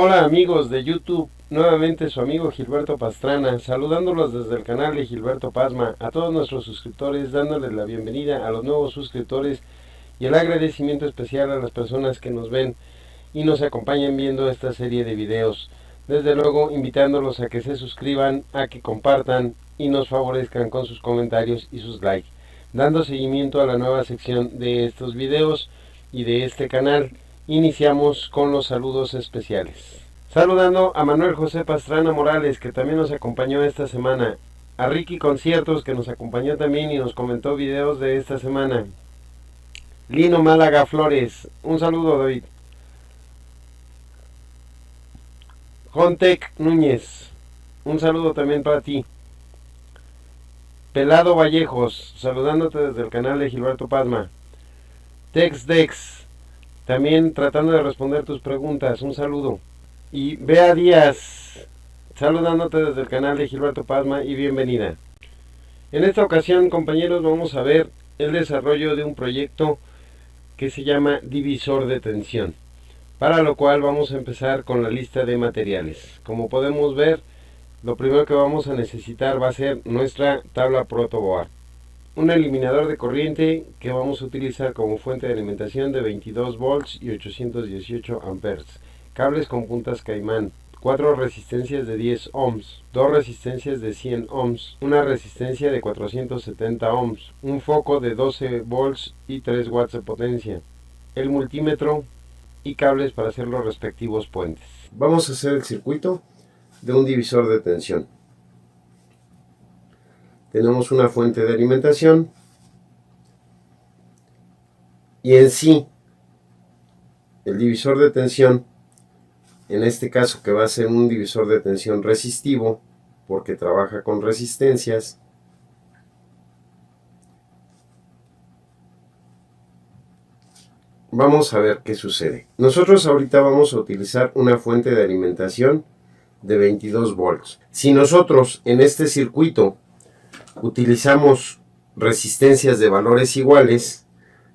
Hola amigos de YouTube, nuevamente su amigo Gilberto Pastrana, saludándolos desde el canal de Gilberto Pasma, a todos nuestros suscriptores, dándoles la bienvenida a los nuevos suscriptores y el agradecimiento especial a las personas que nos ven y nos acompañan viendo esta serie de videos. Desde luego invitándolos a que se suscriban, a que compartan y nos favorezcan con sus comentarios y sus likes, dando seguimiento a la nueva sección de estos videos y de este canal. Iniciamos con los saludos especiales. Saludando a Manuel José Pastrana Morales, que también nos acompañó esta semana. A Ricky Conciertos, que nos acompañó también y nos comentó videos de esta semana. Lino Málaga Flores, un saludo David. Jontec Núñez, un saludo también para ti. Pelado Vallejos, saludándote desde el canal de Gilberto Pasma. TexDex, también tratando de responder tus preguntas, un saludo. Y Bea Díaz, saludándote desde el canal de Gilberto Pasma y bienvenida. En esta ocasión, compañeros, vamos a ver el desarrollo de un proyecto que se llama divisor de tensión, para lo cual vamos a empezar con la lista de materiales. Como podemos ver, lo primero que vamos a necesitar va a ser nuestra tabla protoboard, un eliminador de corriente que vamos a utilizar como fuente de alimentación de 22 volts y 818 amperes, cables con puntas caimán, 4 resistencias de 10 ohms, 2 resistencias de 100 ohms, una resistencia de 470 ohms, un foco de 12 volts y 3 watts de potencia, el multímetro y cables para hacer los respectivos puentes. Vamos a hacer el circuito de un divisor de tensión. Tenemos una fuente de alimentación y en sí el divisor de tensión, en este caso que va a ser un divisor de tensión resistivo porque trabaja con resistencias, vamos a ver qué sucede. Nosotros ahorita vamos a utilizar una fuente de alimentación de 22 volts. Si nosotros en este circuito utilizamos resistencias de valores iguales,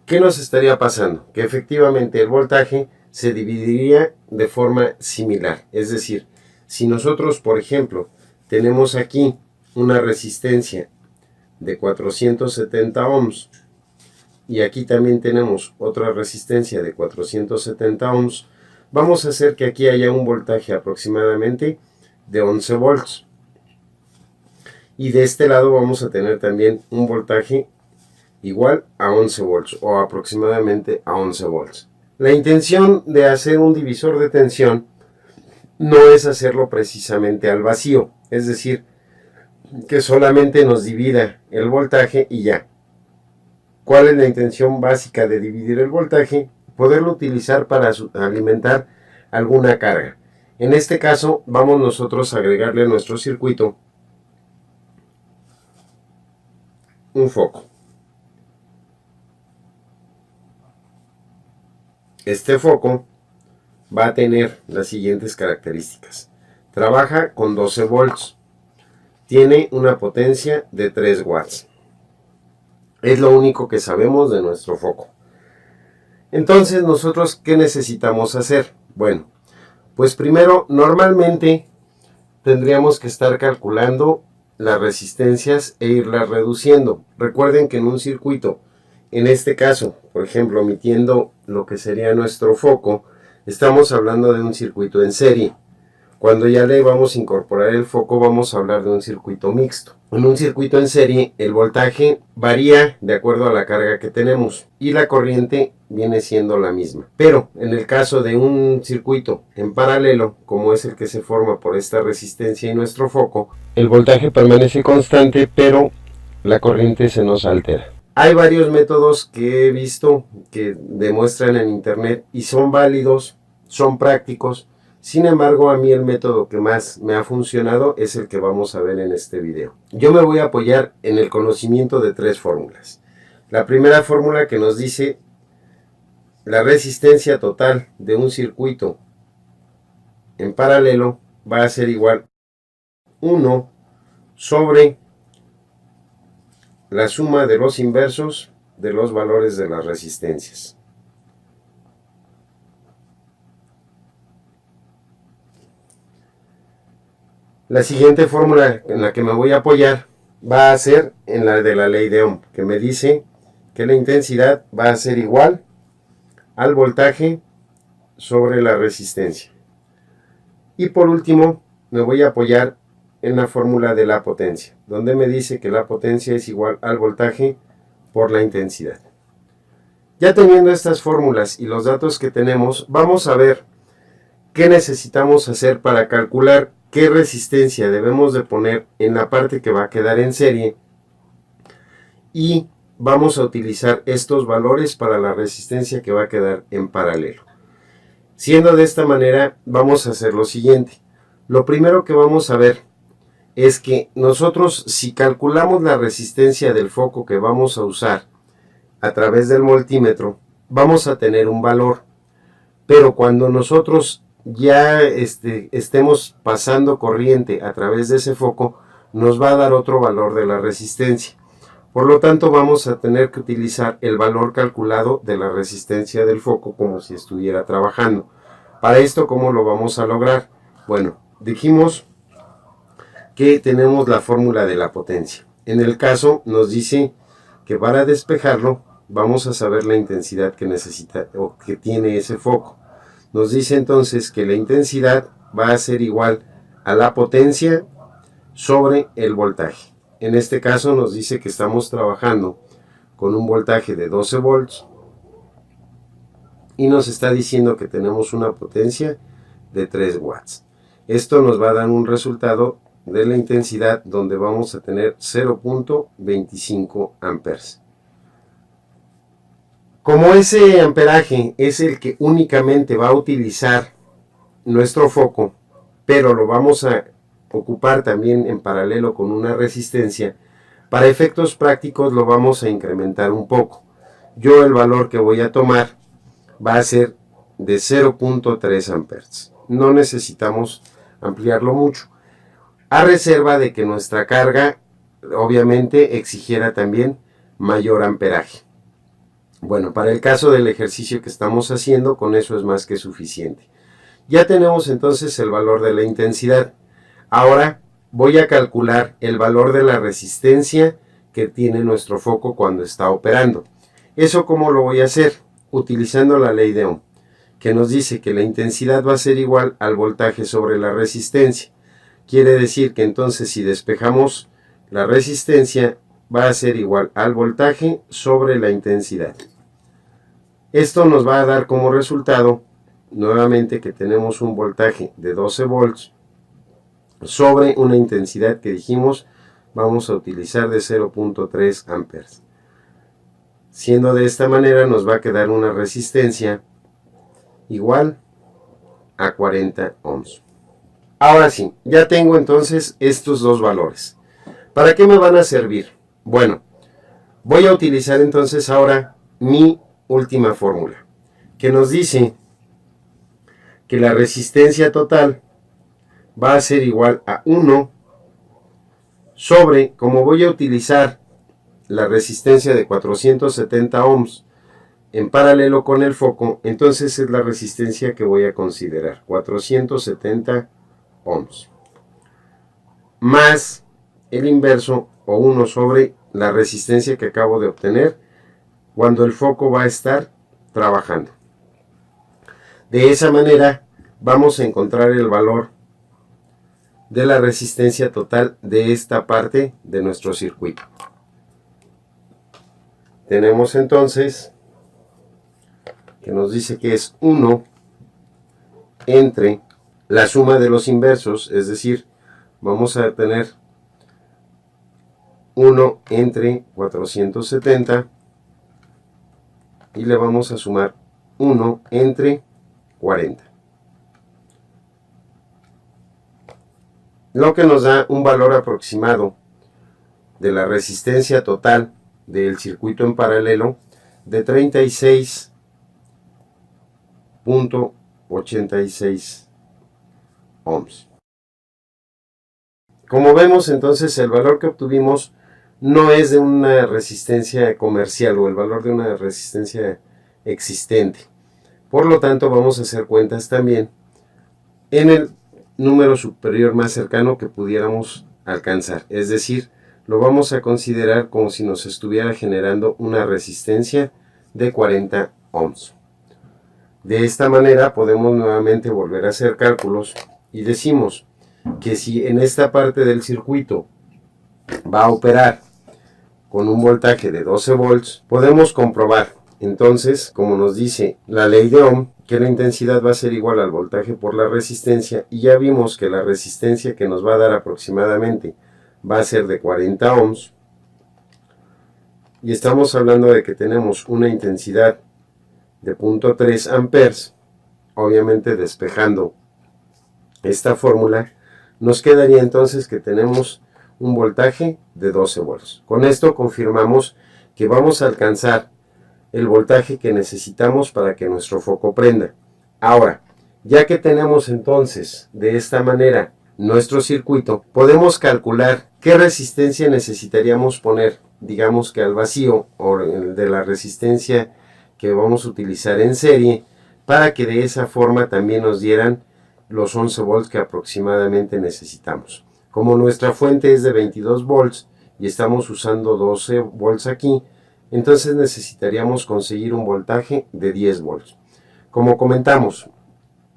¿qué nos estaría pasando? Que efectivamente el voltaje se dividiría de forma similar. Es decir, si nosotros, por ejemplo, tenemos aquí una resistencia de 470 ohms y aquí también tenemos otra resistencia de 470 ohms, vamos a hacer que aquí haya un voltaje aproximadamente de 11 volts. Y de este lado vamos a tener también un voltaje igual a 11 volts o aproximadamente a 11 volts. La intención de hacer un divisor de tensión no es hacerlo precisamente al vacío, es decir, que solamente nos divida el voltaje y ya. ¿Cuál es la intención básica de dividir el voltaje? Poderlo utilizar para alimentar alguna carga. En este caso vamos nosotros a agregarle a nuestro circuito un foco. Este foco va a tener las siguientes características. Trabaja con 12 volts. Tiene una potencia de 3 watts. Es lo único que sabemos de nuestro foco. Entonces, ¿nosotros qué necesitamos hacer? Bueno, pues primero, normalmente tendríamos que estar calculando las resistencias e irlas reduciendo. Recuerden que en un circuito, en este caso, por ejemplo, omitiendo lo que sería nuestro foco, estamos hablando de un circuito en serie. Cuando ya le vamos a incorporar el foco, vamos a hablar de un circuito mixto. En un circuito en serie, el voltaje varía de acuerdo a la carga que tenemos y la corriente viene siendo la misma. Pero en el caso de un circuito en paralelo, como es el que se forma por esta resistencia y nuestro foco, el voltaje permanece constante, pero la corriente se nos altera. Hay varios métodos que he visto que demuestran en internet y son válidos, son prácticos. Sin embargo, a mí el método que más me ha funcionado es el que vamos a ver en este video. Yo me voy a apoyar en el conocimiento de 3 fórmulas. La primera fórmula que nos dice la resistencia total de un circuito en paralelo va a ser igual 1 sobre la suma de los inversos de los valores de las resistencias. La siguiente fórmula en la que me voy a apoyar va a ser en la de la ley de Ohm, que me dice que la intensidad va a ser igual al voltaje sobre la resistencia. Y por último, me voy a apoyar en la fórmula de la potencia, donde me dice que la potencia es igual al voltaje por la intensidad. Ya teniendo estas fórmulas y los datos que tenemos, vamos a ver qué necesitamos hacer para calcular qué resistencia debemos de poner en la parte que va a quedar en serie, y vamos a utilizar estos valores para la resistencia que va a quedar en paralelo. Siendo de esta manera, vamos a hacer lo siguiente. Lo primero que vamos a ver es que nosotros, si calculamos la resistencia del foco que vamos a usar a través del voltímetro, vamos a tener un valor, pero cuando nosotros ya estemos pasando corriente a través de ese foco, nos va a dar otro valor de la resistencia. Por lo tanto, vamos a tener que utilizar el valor calculado de la resistencia del foco como si estuviera trabajando. Para esto, ¿cómo lo vamos a lograr? Bueno, dijimos que tenemos la fórmula de la potencia. En el caso, nos dice que para despejarlo, vamos a saber la intensidad que necesita o que tiene ese foco. Nos dice entonces que la intensidad va a ser igual a la potencia sobre el voltaje. En este caso nos dice que estamos trabajando con un voltaje de 12 volts y nos está diciendo que tenemos una potencia de 3 watts. Esto nos va a dar un resultado de la intensidad donde vamos a tener 0.25 amperes. Como ese amperaje es el que únicamente va a utilizar nuestro foco, pero lo vamos a ocupar también en paralelo con una resistencia, para efectos prácticos lo vamos a incrementar un poco. Yo el valor que voy a tomar va a ser de 0.3 amperes. No necesitamos ampliarlo mucho, a reserva de que nuestra carga obviamente exigiera también mayor amperaje. Bueno, para el caso del ejercicio que estamos haciendo, con eso es más que suficiente. Ya tenemos entonces el valor de la intensidad. Ahora voy a calcular el valor de la resistencia que tiene nuestro foco cuando está operando. ¿Eso cómo lo voy a hacer? Utilizando la ley de Ohm, que nos dice que la intensidad va a ser igual al voltaje sobre la resistencia. Quiere decir que entonces si despejamos la resistencia, va a ser igual al voltaje sobre la intensidad. Esto nos va a dar como resultado, nuevamente, que tenemos un voltaje de 12 volts sobre una intensidad que dijimos vamos a utilizar de 0.3 amperes. Siendo de esta manera, nos va a quedar una resistencia igual a 40 ohms. Ahora sí, ya tengo entonces estos dos valores. ¿Para qué me van a servir? Bueno, voy a utilizar entonces ahora mi última fórmula, que nos dice que la resistencia total va a ser igual a 1 sobre, como voy a utilizar la resistencia de 470 ohms en paralelo con el foco, entonces es la resistencia que voy a considerar, 470 ohms, más el inverso o 1 sobre la resistencia que acabo de obtener cuando el foco va a estar trabajando. De esa manera vamos a encontrar el valor de la resistencia total de esta parte de nuestro circuito. Tenemos entonces que nos dice que es 1 entre la suma de los inversos, es decir, vamos a tener 1 entre 470 y le vamos a sumar 1 entre 40. Lo que nos da un valor aproximado de la resistencia total del circuito en paralelo de 36.86 ohms. Como vemos, entonces el valor que obtuvimos no es de una resistencia comercial o el valor de una resistencia existente. Por lo tanto, vamos a hacer cuentas también en el número superior más cercano que pudiéramos alcanzar. Es decir, lo vamos a considerar como si nos estuviera generando una resistencia de 40 ohms. De esta manera podemos nuevamente volver a hacer cálculos y decimos que si en esta parte del circuito va a operar con un voltaje de 12 volts, podemos comprobar entonces, como nos dice la ley de Ohm, que la intensidad va a ser igual al voltaje por la resistencia, y ya vimos que la resistencia que nos va a dar aproximadamente va a ser de 40 ohms, y estamos hablando de que tenemos una intensidad de 0.3 amperes. Obviamente, despejando esta fórmula, nos quedaría entonces que tenemos un voltaje de 12 volts. Con esto confirmamos que vamos a alcanzar el voltaje que necesitamos para que nuestro foco prenda. Ahora, ya que tenemos entonces de esta manera nuestro circuito, podemos calcular qué resistencia necesitaríamos poner, digamos que al vacío, o de la resistencia que vamos a utilizar en serie, para que de esa forma también nos dieran los 11 volts que aproximadamente necesitamos. Como nuestra fuente es de 22 volts y estamos usando 12 volts aquí, entonces necesitaríamos conseguir un voltaje de 10 volts. Como comentamos,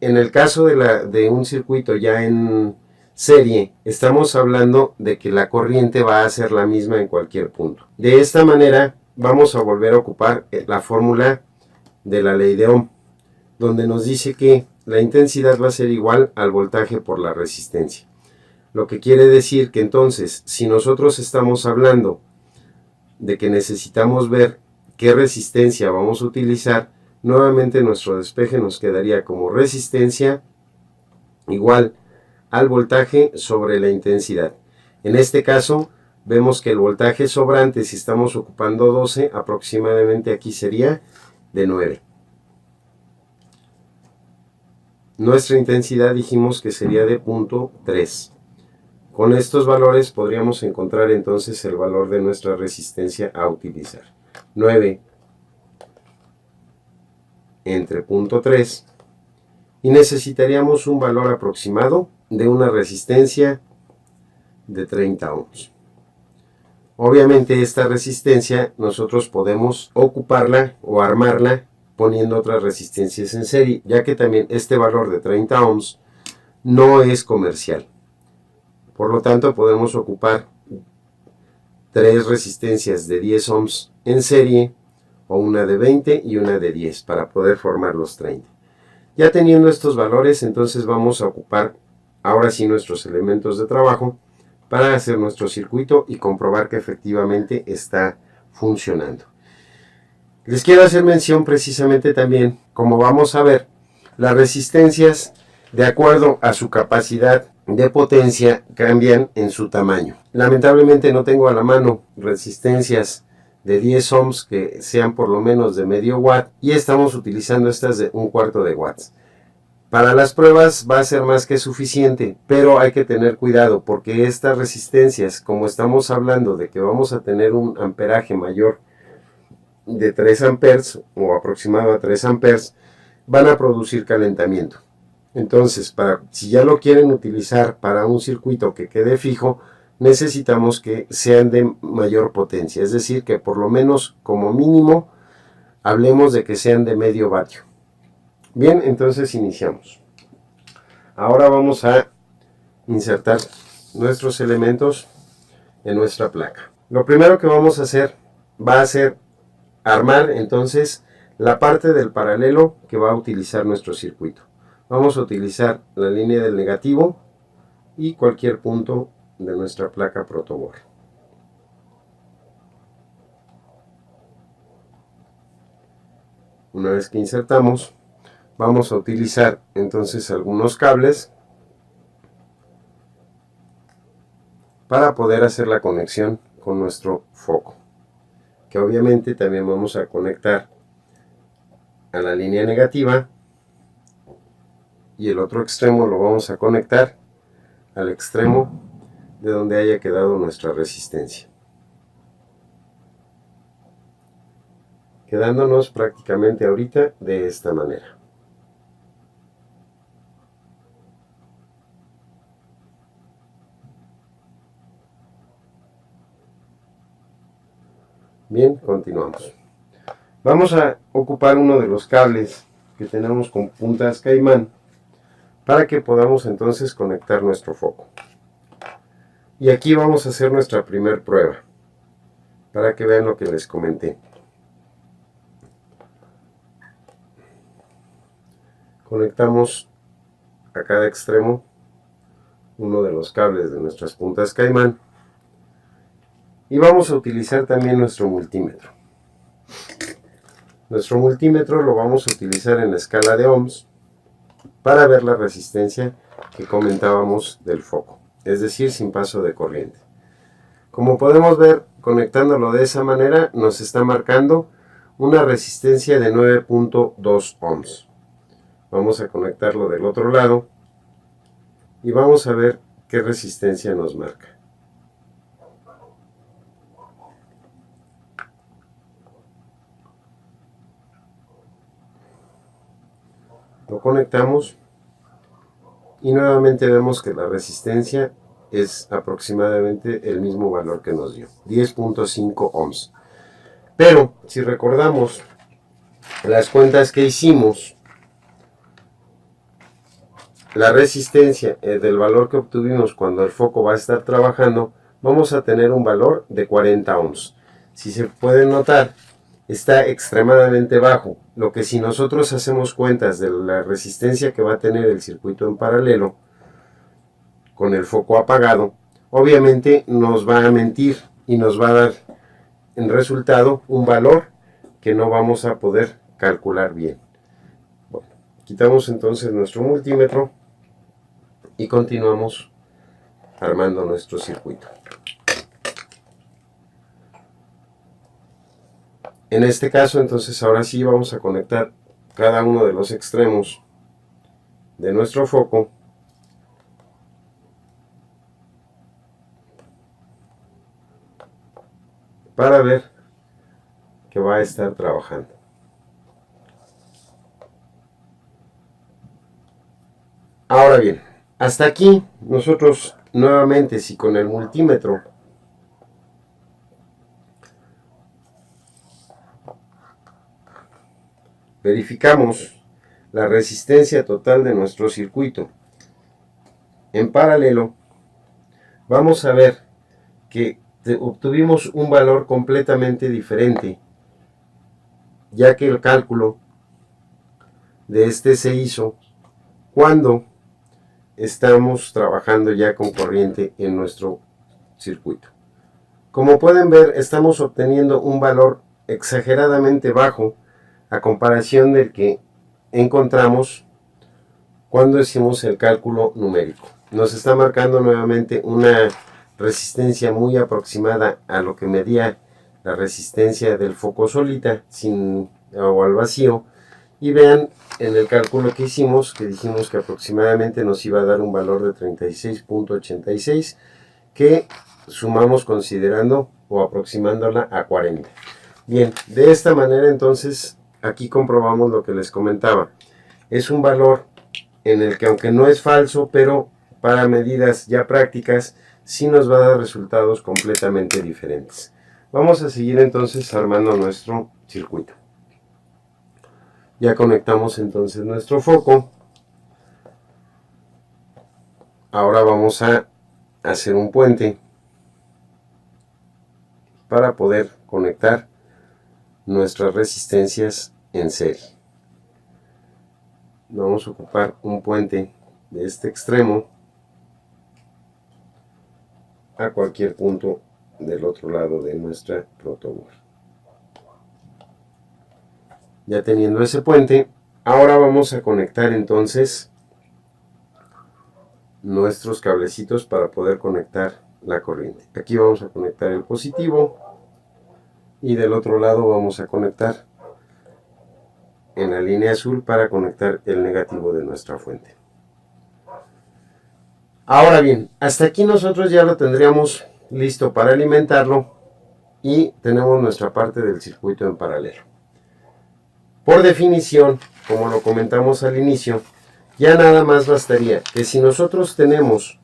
en el caso de un circuito ya en serie, estamos hablando de que la corriente va a ser la misma en cualquier punto. De esta manera vamos a volver a ocupar la fórmula de la ley de Ohm, donde nos dice que la intensidad va a ser igual al voltaje por la resistencia. Lo que quiere decir que entonces, si nosotros estamos hablando de que necesitamos ver qué resistencia vamos a utilizar, nuevamente nuestro despeje nos quedaría como resistencia igual al voltaje sobre la intensidad. En este caso vemos que el voltaje sobrante, si estamos ocupando 12, aproximadamente aquí sería de 9. Nuestra intensidad dijimos que sería de 0.3. Con estos valores podríamos encontrar entonces el valor de nuestra resistencia a utilizar. 9 entre 0.3, y necesitaríamos un valor aproximado de una resistencia de 30 ohms. Obviamente esta resistencia nosotros podemos ocuparla o armarla poniendo otras resistencias en serie, ya que también este valor de 30 ohms no es comercial. Por lo tanto, podemos ocupar 3 resistencias de 10 ohms en serie, o una de 20 y una de 10, para poder formar los 30. Ya teniendo estos valores, entonces vamos a ocupar ahora sí nuestros elementos de trabajo para hacer nuestro circuito y comprobar que efectivamente está funcionando. Les quiero hacer mención precisamente también, como vamos a ver, las resistencias, de acuerdo a su capacidad de potencia, cambian en su tamaño. Lamentablemente no tengo a la mano resistencias de 10 ohms que sean por lo menos de medio watt, y estamos utilizando estas de 1/4 de watts. Para las pruebas va a ser más que suficiente, pero hay que tener cuidado porque estas resistencias, como estamos hablando de que vamos a tener un amperaje mayor de 3 amperes o aproximado a 3 amperes, van a producir calentamiento. Entonces, si ya lo quieren utilizar para un circuito que quede fijo, necesitamos que sean de mayor potencia, es decir, que por lo menos como mínimo hablemos de que sean de medio vatio. Bien, entonces iniciamos. Ahora vamos a insertar nuestros elementos en nuestra placa. Lo primero que vamos a hacer va a ser armar entonces la parte del paralelo que va a utilizar nuestro circuito. Vamos a utilizar la línea del negativo y cualquier punto de nuestra placa protoboard. Una vez que insertamos, vamos a utilizar entonces algunos cables para poder hacer la conexión con nuestro foco, que obviamente también vamos a conectar a la línea negativa, y el otro extremo lo vamos a conectar al extremo de donde haya quedado nuestra resistencia, quedándonos prácticamente ahorita de esta manera. Bien, continuamos. Vamos a ocupar uno de los cables que tenemos con puntas caimán para que podamos entonces conectar nuestro foco. Y aquí vamos a hacer nuestra primer prueba para que vean lo que les comenté. Conectamos a cada extremo uno de los cables de nuestras puntas caimán y vamos a utilizar también nuestro multímetro. Nuestro multímetro lo vamos a utilizar en la escala de ohms para ver la resistencia que comentábamos del foco, es decir, sin paso de corriente. Como podemos ver, conectándolo de esa manera nos está marcando una resistencia de 9.2 ohms. Vamos a conectarlo del otro lado y vamos a ver qué resistencia nos marca. Lo conectamos y nuevamente vemos que la resistencia es aproximadamente el mismo valor que nos dio, 10.5 ohms. Pero si recordamos las cuentas que hicimos, la resistencia del valor que obtuvimos cuando el foco va a estar trabajando, vamos a tener un valor de 40 ohms. Si se pueden notar, está extremadamente bajo, lo que si nosotros hacemos cuentas de la resistencia que va a tener el circuito en paralelo con el foco apagado, obviamente nos va a mentir y nos va a dar en resultado un valor que no vamos a poder calcular bien. Bueno, quitamos entonces nuestro multímetro y continuamos armando nuestro circuito. En este caso, entonces, ahora sí vamos a conectar cada uno de los extremos de nuestro foco para ver que va a estar trabajando. Ahora bien, hasta aquí nosotros nuevamente, si con el multímetro verificamos la resistencia total de nuestro circuito en paralelo, vamos a ver que obtuvimos un valor completamente diferente, ya que el cálculo de este se hizo cuando estamos trabajando ya con corriente en nuestro circuito. Como pueden ver, estamos obteniendo un valor exageradamente bajo a comparación del que encontramos cuando hicimos el cálculo numérico. Nos está marcando nuevamente una resistencia muy aproximada a lo que medía la resistencia del foco solita o al vacío, y vean en el cálculo que hicimos que dijimos que aproximadamente nos iba a dar un valor de 36.86 que sumamos considerando o aproximándola a 40. Bien, de esta manera entonces aquí comprobamos lo que les comentaba. Es un valor en el que, aunque no es falso, pero para medidas ya prácticas sí nos va a dar resultados completamente diferentes. Vamos a seguir entonces armando nuestro circuito. Ya conectamos entonces nuestro foco. Ahora vamos a hacer un puente para poder conectar nuestras resistencias en serie. Vamos a ocupar un puente de este extremo a cualquier punto del otro lado de nuestra protoboard. Ya teniendo ese puente, ahora vamos a conectar entonces nuestros cablecitos para poder conectar la corriente. Aquí vamos a conectar el positivo y del otro lado vamos a conectar en la línea azul para conectar el negativo de nuestra fuente. Ahora bien, hasta aquí nosotros ya lo tendríamos listo para alimentarlo y tenemos nuestra parte del circuito en paralelo. Por definición, como lo comentamos al inicio, ya nada más bastaría que si nosotros tenemos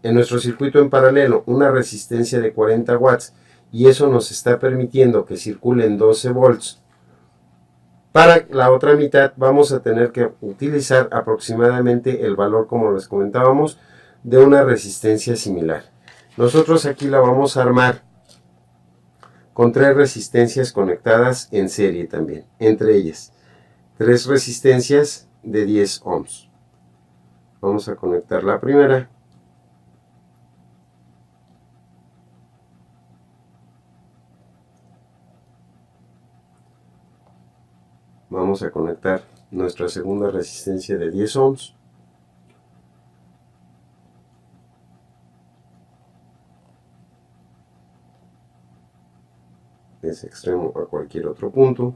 en nuestro circuito en paralelo una resistencia de 40 watts y eso nos está permitiendo que circulen 12 volts. Para la otra mitad vamos a tener que utilizar aproximadamente el valor, como les comentábamos, de una resistencia similar. Nosotros aquí la vamos a armar con 3 resistencias conectadas en serie también, entre ellas 3 resistencias de 10 ohms. Vamos a conectar la primera. Vamos a conectar nuestra segunda resistencia de 10 ohms. De ese extremo a cualquier otro punto.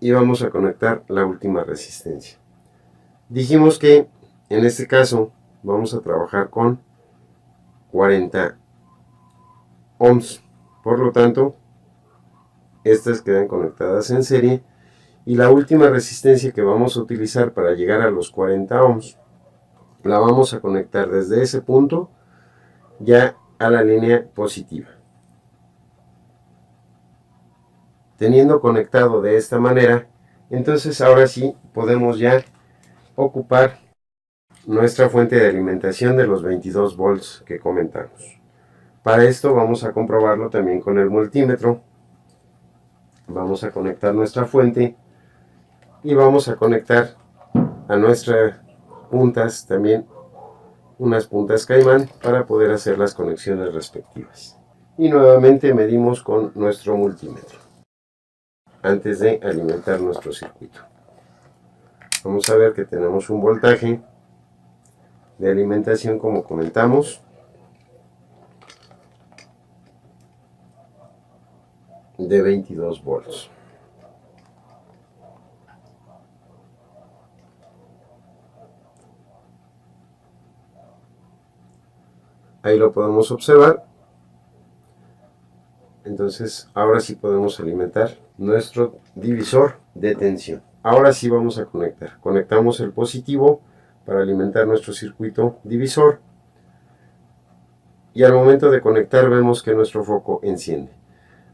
Y vamos a conectar la última resistencia. Dijimos que en este caso vamos a trabajar con 40 ohms, por lo tanto estas quedan conectadas en serie, y la última resistencia que vamos a utilizar para llegar a los 40 ohms la vamos a conectar desde ese punto ya a la línea positiva. Teniendo conectado de esta manera, entonces ahora sí podemos ya ocupar nuestra fuente de alimentación de los 22 volts que comentamos. Para esto vamos a comprobarlo también con el multímetro. Vamos a conectar nuestra fuente y vamos a conectar a nuestras puntas también unas puntas caimán para poder hacer las conexiones respectivas. Y nuevamente medimos con nuestro multímetro antes de alimentar nuestro circuito. Vamos a ver que tenemos un voltaje de alimentación, como comentamos, de 22 volts. Ahí lo podemos observar. Entonces ahora sí podemos alimentar nuestro divisor de tensión. Ahora sí vamos a conectar. Conectamos el positivo para alimentar nuestro circuito divisor, y al momento de conectar vemos que nuestro foco enciende.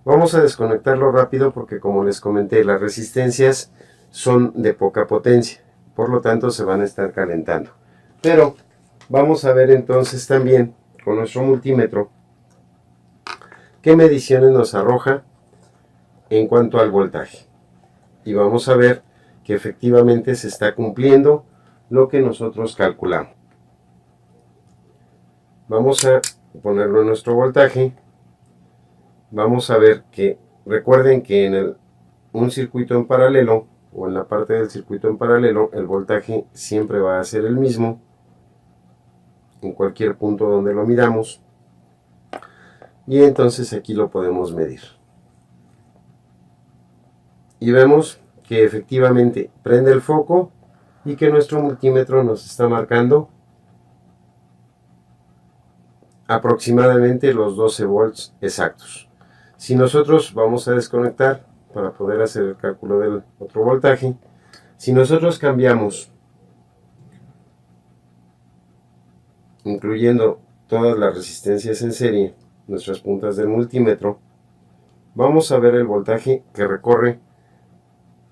Vamos a desconectarlo rápido porque, como les comenté, las resistencias son de poca potencia, por lo tanto se van a estar calentando. Pero vamos a ver entonces también con nuestro multímetro qué mediciones nos arroja en cuanto al voltaje, y vamos a ver que efectivamente se está cumpliendo lo que nosotros calculamos. Vamos a ponerlo en nuestro voltaje. Vamos a ver que, recuerden que en un circuito en paralelo, o en la parte del circuito en paralelo, el voltaje siempre va a ser el mismo en cualquier punto donde lo midamos, y entonces aquí lo podemos medir y vemos que efectivamente prende el foco y que nuestro multímetro nos está marcando aproximadamente los 12 volts exactos. Si nosotros vamos a desconectar para poder hacer el cálculo del otro voltaje, si nosotros cambiamos, incluyendo todas las resistencias en serie, nuestras puntas del multímetro, vamos a ver el voltaje que recorre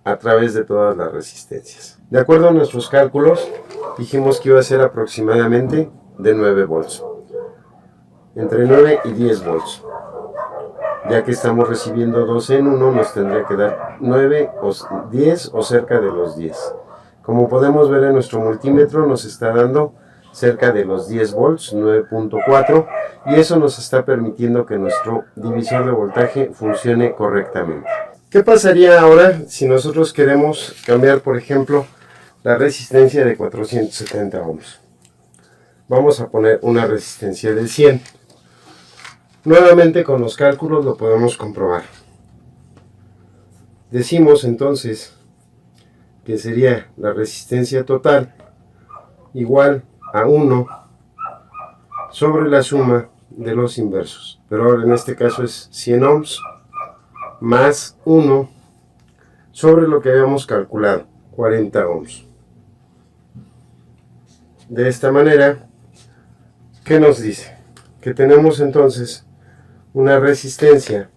a través de todas las resistencias. De acuerdo a nuestros cálculos, dijimos que iba a ser aproximadamente de 9 volts, entre 9 y 10 volts. Ya que estamos recibiendo 12 en 1, nos tendría que dar 9 o 10 o cerca de los 10. Como podemos ver en nuestro multímetro, nos está dando cerca de los 10 volts, 9.4, y eso nos está permitiendo que nuestro divisor de voltaje funcione correctamente. ¿Qué pasaría ahora si nosotros queremos cambiar, por ejemplo, la resistencia de 470 ohms? Vamos a poner una resistencia de 100. Nuevamente con los cálculos lo podemos comprobar. Decimos entonces que sería la resistencia total igual a 1 sobre la suma de los inversos. Pero ahora en este caso es 100 ohms más 1 sobre lo que habíamos calculado, 40 ohms. De esta manera, ¿qué nos dice? Que tenemos entonces una resistencia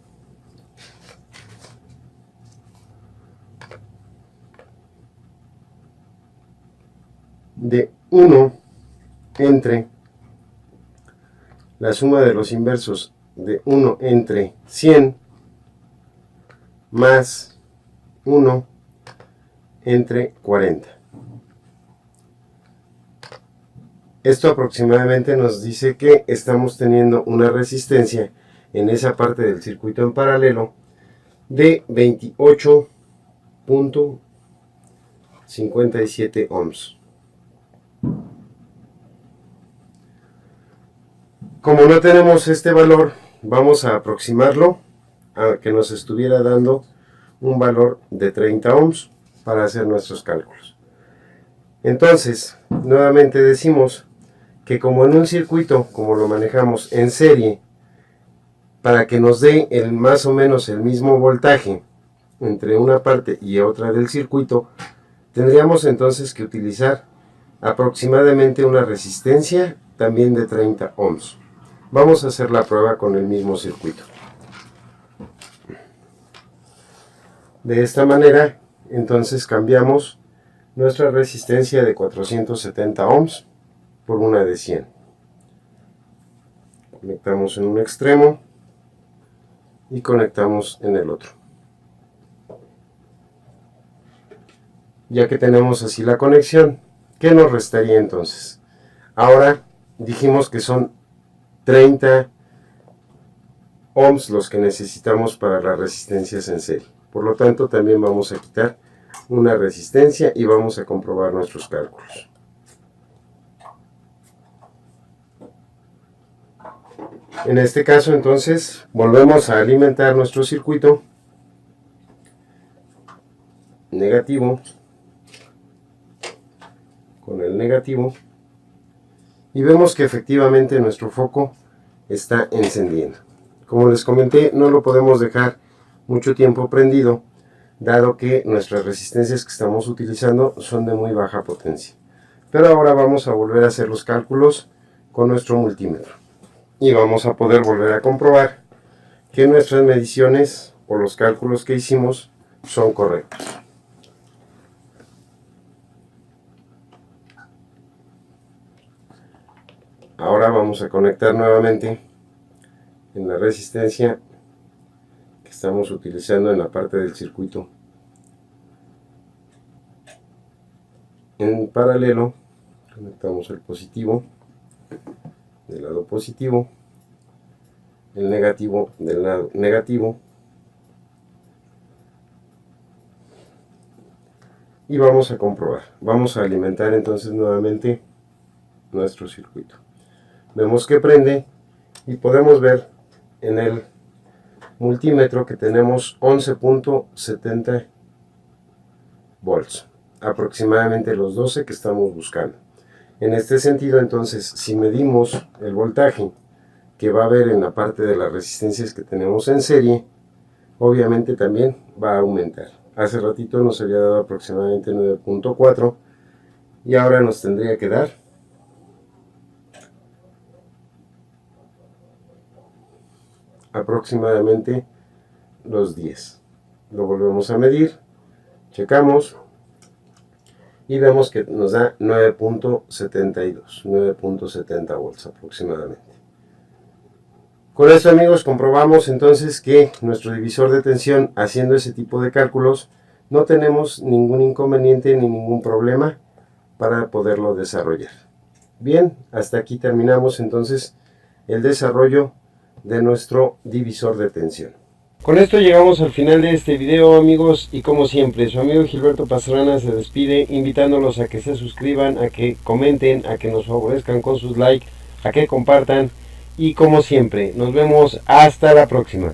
de 1 entre la suma de los inversos de 1 entre 100 más 1 entre 40. Esto aproximadamente nos dice que estamos teniendo una resistencia en esa parte del circuito en paralelo de 28.57 ohms. Como no tenemos este valor, vamos a aproximarlo a que nos estuviera dando un valor de 30 ohms para hacer nuestros cálculos. Entonces, nuevamente decimos que como en un circuito, como lo manejamos en serie, para que nos dé más o menos el mismo voltaje entre una parte y otra del circuito, tendríamos entonces que utilizar aproximadamente una resistencia también de 30 ohms. Vamos a hacer la prueba con el mismo circuito. De esta manera, entonces cambiamos nuestra resistencia de 470 ohms por una de 100. Conectamos en un extremo y conectamos en el otro. Ya que tenemos así la conexión, ¿qué nos restaría entonces? Ahora dijimos que son 30 ohms los que necesitamos para las resistencias en serie. Por lo tanto, también vamos a quitar una resistencia y vamos a comprobar nuestros cálculos. En este caso, entonces, volvemos a alimentar nuestro circuito negativo con el negativo y vemos que efectivamente nuestro foco está encendiendo. Como les comenté, no lo podemos dejar mucho tiempo prendido, dado que nuestras resistencias que estamos utilizando son de muy baja potencia. Pero ahora vamos a volver a hacer los cálculos con nuestro multímetro y vamos a poder volver a comprobar que nuestras mediciones o los cálculos que hicimos son correctos. Ahora vamos a conectar nuevamente en la resistencia que estamos utilizando en la parte del circuito en paralelo. Conectamos el positivo del lado positivo, el negativo del lado negativo, y vamos a comprobar. Vamos a alimentar entonces nuevamente nuestro circuito. Vemos que prende y podemos ver en el multímetro que tenemos 11.70 volts, aproximadamente los 12 que estamos buscando. En este sentido, entonces, si medimos el voltaje que va a haber en la parte de las resistencias que tenemos en serie, obviamente también va a aumentar. Hace ratito nos había dado aproximadamente 9.4 y ahora nos tendría que dar aproximadamente los 10. Lo volvemos a medir, checamos y vemos que nos da 9.70 volts aproximadamente. Con esto, amigos, comprobamos entonces que nuestro divisor de tensión, haciendo ese tipo de cálculos, no tenemos ningún inconveniente ni ningún problema para poderlo desarrollar. Bien, hasta aquí terminamos entonces el desarrollo de nuestro divisor de tensión. Con esto llegamos al final de este video, amigos, y como siempre, su amigo Gilberto Pastrana se despide invitándolos a que se suscriban, a que comenten, a que nos favorezcan con sus likes, a que compartan, y como siempre, nos vemos hasta la próxima.